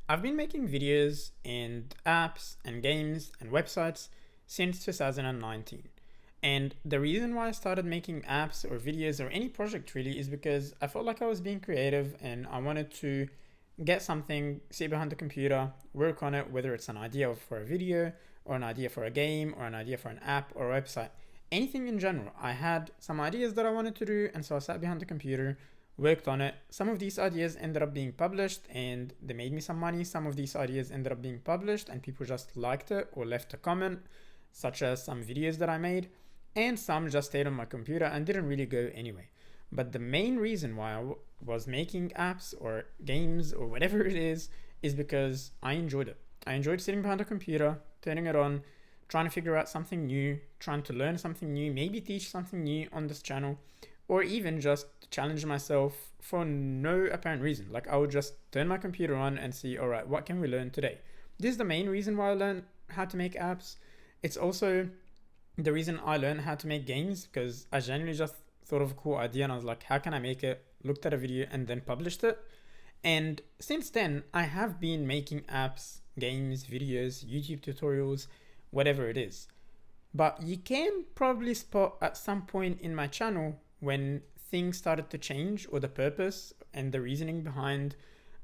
I've been making videos and apps and games and websites since 2019. And the reason why I started making apps or videos or any project really is because I felt like I was being creative and I wanted to get something, sit behind the computer, work on it, whether it's an idea for a video or an idea for a game or an idea for an app or a website. Anything in general. I had some ideas that I wanted to do, and so I sat behind the computer, worked on it. Some of these ideas ended up being published and they made me some money. Some of these ideas ended up being published and people just liked it or left a comment, such as some videos that I made, and some just stayed on my computer and didn't really go anyway. But the main reason why I was making apps or games or whatever it is because I enjoyed it. I enjoyed sitting behind a computer, turning it on, trying to figure out something new, trying to learn something new, maybe teach something new on this channel, or even just challenge myself for no apparent reason. Like I would just turn my computer on and see, all right, what can we learn today? This is the main reason why I learned how to make apps. It's also the reason I learned how to make games because I genuinely just thought of a cool idea and I was like, how can I make it? Looked at a video and then published it. And since then, I have been making apps, games, videos, YouTube tutorials, whatever it is. But you can probably spot at some point in my channel when things started to change or the purpose and the reasoning behind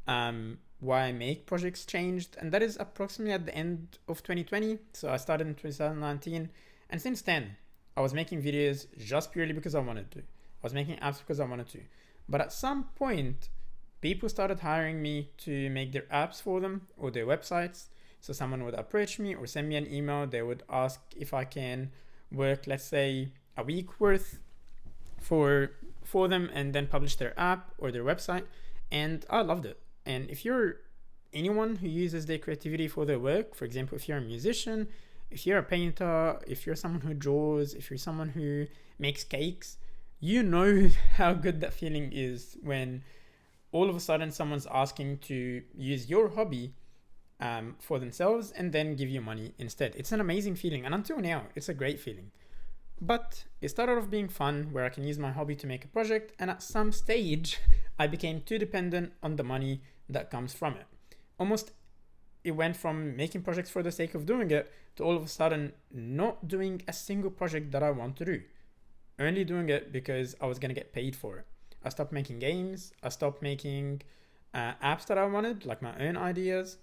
why I make projects changed. And that is approximately at the end of 2020. So I started in 2019. And since then, I was making videos just purely because I wanted to. I was making apps because I wanted to. But at some point, people started hiring me to make their apps for them or their websites. So someone would approach me or send me an email. They would ask if I can work, let's say, a week worth for them and then publish their app or their website. And I loved it. And if you're anyone who uses their creativity for their work, for example, if you're a musician, if you're a painter, if you're someone who draws, if you're someone who makes cakes, you know how good that feeling is when all of a sudden someone's asking to use your hobby for themselves and then give you money instead. It's an amazing feeling, and until now, it's a great feeling. But it started off being fun where I can use my hobby to make a project, and at some stage, I became too dependent on the money that comes from it. Almost it went from making projects for the sake of doing it to all of a sudden not doing a single project that I want to do. Only doing it because I was going to get paid for it. I stopped making games. I stopped making apps that I wanted, like my own ideas.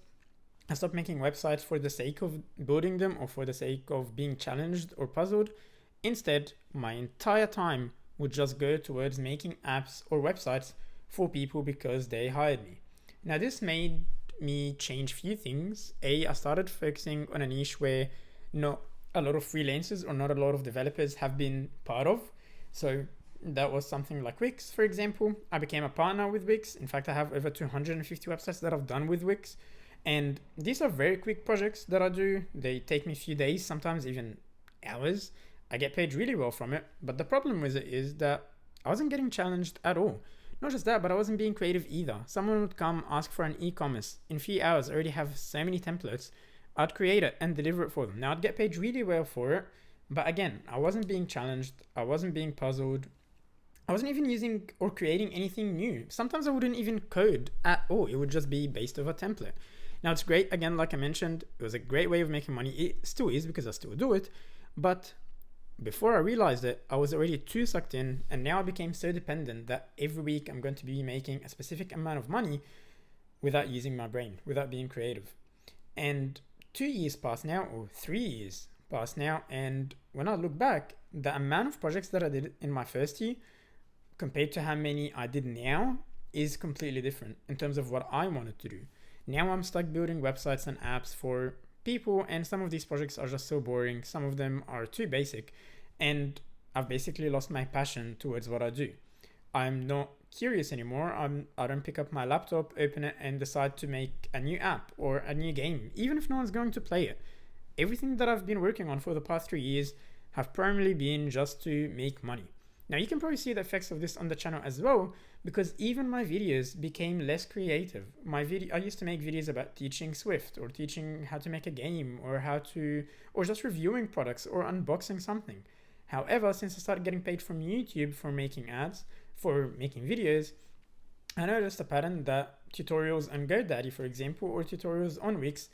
I stopped making websites for the sake of building them or for the sake of being challenged or puzzled. Instead, my entire time would just go towards making apps or websites for people because they hired me. Now, this made me change a few things. I started focusing on a niche where not a lot of freelancers or not a lot of developers have been part of. So that was something like Wix, for example. I became a partner with Wix. In fact, I have over 250 websites that I've done with Wix. And these are very quick projects that I do. They take me a few days, sometimes even hours. I get paid really well from it. But the problem with it is that I wasn't getting challenged at all. Not just that, but I wasn't being creative either. Someone would come ask for an e-commerce. In a few hours, I already have so many templates. I'd create it and deliver it for them. Now, I'd get paid really well for it. But again, I wasn't being challenged. I wasn't being puzzled. I wasn't even using or creating anything new. Sometimes I wouldn't even code at all. It would just be based off a template. Now, it's great. Again, like I mentioned, it was a great way of making money. It still is because I still do it. But before I realized it, I was already too sucked in, and now I became so dependent that every week I'm going to be making a specific amount of money without using my brain, without being creative. And 2 years passed now, or 3 years passed now, and when I look back, the amount of projects that I did in my first year compared to how many I did now is completely different in terms of what I wanted to do. Now I'm stuck building websites and apps for people, and some of these projects are just so boring. Some of them are too basic, and I've basically lost my passion towards what I do. I'm not curious anymore. I don't pick up my laptop, open it, and decide to make a new app or a new game, even if no one's going to play it. Everything that I've been working on for the past 3 years have primarily been just to make money. Now, you can probably see the effects of this on the channel as well, because even my videos became less creative. I used to make videos about teaching Swift or teaching how to make a game or just reviewing products or unboxing something. However, since I started getting paid from YouTube for making ads, for making videos, I noticed a pattern that tutorials on GoDaddy, for example, or tutorials on Wix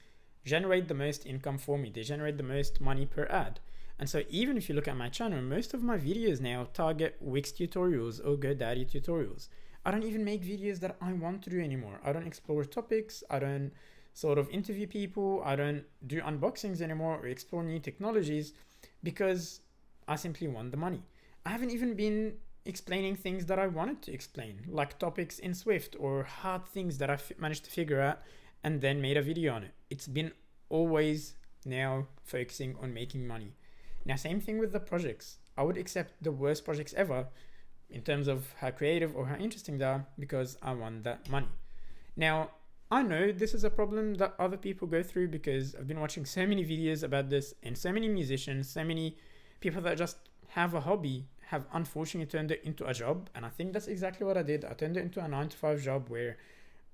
generate the most income for me. They generate the most money per ad. And so even if you look at my channel, most of my videos now target Wix tutorials or GoDaddy tutorials. I don't even make videos that I want to do anymore. I don't explore topics. I don't sort of interview people. I don't do unboxings anymore or explore new technologies because I simply want the money. I haven't even been explaining things that I wanted to explain, like topics in Swift or hard things that I managed to figure out and then made a video on it. It's been always now focusing on making money. Now, same thing with the projects. I would accept the worst projects ever in terms of how creative or how interesting they are because I want that money. Now, I know this is a problem that other people go through because I've been watching so many videos about this, and so many musicians, so many people that just have a hobby have unfortunately turned it into a job. And I think that's exactly what I did. I turned it into a 9 to 5 job where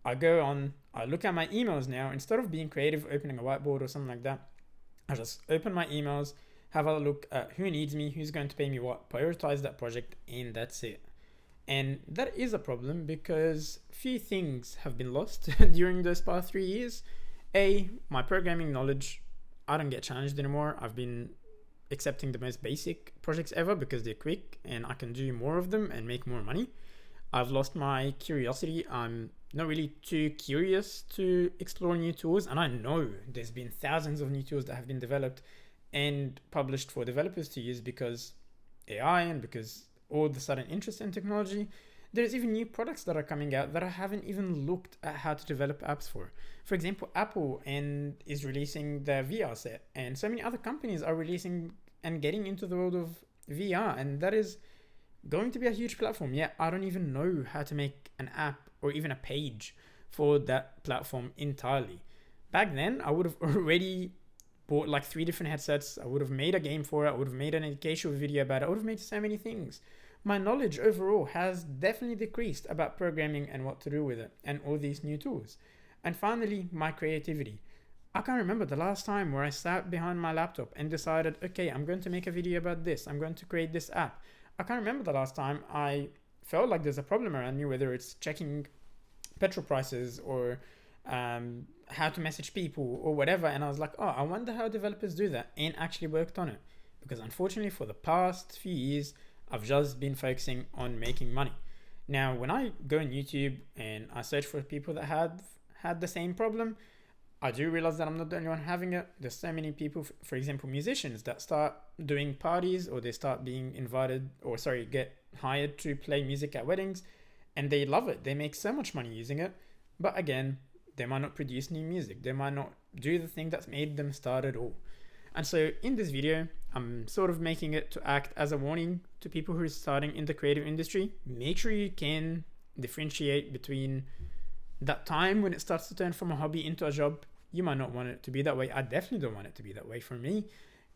I look at my emails now, instead of being creative, opening a whiteboard or something like that, I just open my emails, have a look at who needs me, who's going to pay me what, prioritize that project, and that's it. And that is a problem because few things have been lost during those past 3 years. My programming knowledge, I don't get challenged anymore. I've been accepting the most basic projects ever because they're quick and I can do more of them and make more money. I've lost my curiosity. I'm not really too curious to explore new tools, and I know there's been thousands of new tools that have been developed and published for developers to use because AI and because all the sudden interest in technology. There's even new products that are coming out that I haven't even looked at how to develop apps for. For example, Apple is releasing the VR set, and so many other companies are releasing and getting into the world of VR, and that is going to be a huge platform. Yeah, I don't even know how to make an app or even a page for that platform entirely. Back then, I would have already bought like 3 different headsets. I would have made a game for it. I would have made an educational video about it. I would have made so many things. My knowledge overall has definitely decreased about programming and what to do with it and all these new tools. And finally, my creativity. I can't remember the last time where I sat behind my laptop and decided, okay, I'm going to make a video about this. I'm going to create this app. I can't remember the last time I felt like there's a problem around me, whether it's checking petrol prices or how to message people or whatever. And I was like, oh, I wonder how developers do that, and actually worked on it. Because unfortunately, for the past few years, I've just been focusing on making money. Now, when I go on YouTube and I search for people that have had the same problem, I do realize that I'm not the only one having it. There's so many people, for example, musicians that start doing parties, or they start being get hired to play music at weddings, and they love it. They make so much money using it. But again, they might not produce new music. They might not do the thing that's made them start at all. And so in this video, I'm sort of making it to act as a warning to people who are starting in the creative industry. Make sure you can differentiate between that time when it starts to turn from a hobby into a job. You might not want it to be that way. I definitely don't want it to be that way for me.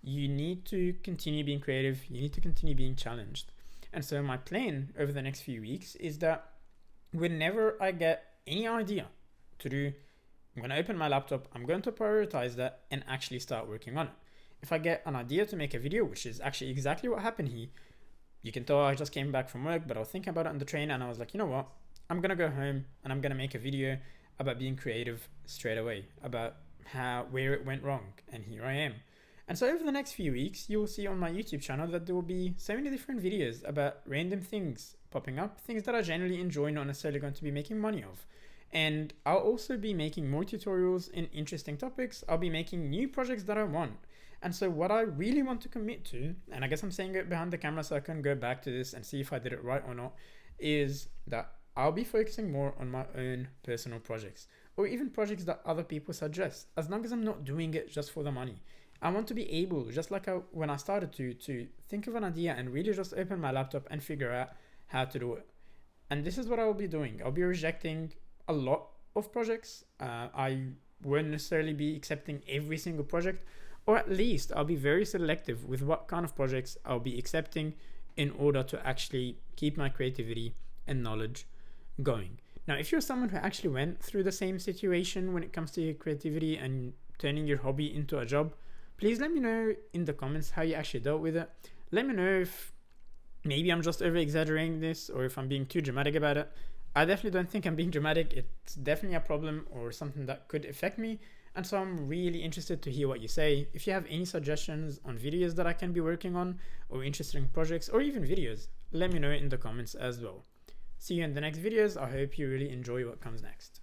You need to continue being creative. You need to continue being challenged. And so my plan over the next few weeks is that whenever I get any idea to do, I'm going to open my laptop, I'm going to prioritize that and actually start working on it. If I get an idea to make a video, which is actually exactly what happened here, you can tell I just came back from work, but I was thinking about it on the train and I was like, you know what? I'm going to go home and I'm going to make a video about being creative straight away, about where it went wrong. And here I am. And so over the next few weeks, you will see on my YouTube channel that there will be so many different videos about random things popping up, things that I generally enjoy, not necessarily going to be making money of. And I'll also be making more tutorials in interesting topics. I'll be making new projects that I want. And so what I really want to commit to, and I guess I'm saying it behind the camera so I can go back to this and see if I did it right or not, is that I'll be focusing more on my own personal projects, or even projects that other people suggest, as long as I'm not doing it just for the money. I want to be able, just like when I started to think of an idea and really just open my laptop and figure out how to do it. And this is what I will be doing. I'll be rejecting a lot of projects. I won't necessarily be accepting every single project, or at least I'll be very selective with what kind of projects I'll be accepting in order to actually keep my creativity and knowledge going. Now, if you're someone who actually went through the same situation when it comes to your creativity and turning your hobby into a job, please let me know in the comments how you actually dealt with it. Let me know if maybe I'm just over exaggerating this or if I'm being too dramatic about it. I definitely don't think I'm being dramatic. It's definitely a problem or something that could affect me. And so I'm really interested to hear what you say. If you have any suggestions on videos that I can be working on, or interesting projects, or even videos, let me know in the comments as well. See you in the next videos. I hope you really enjoy what comes next.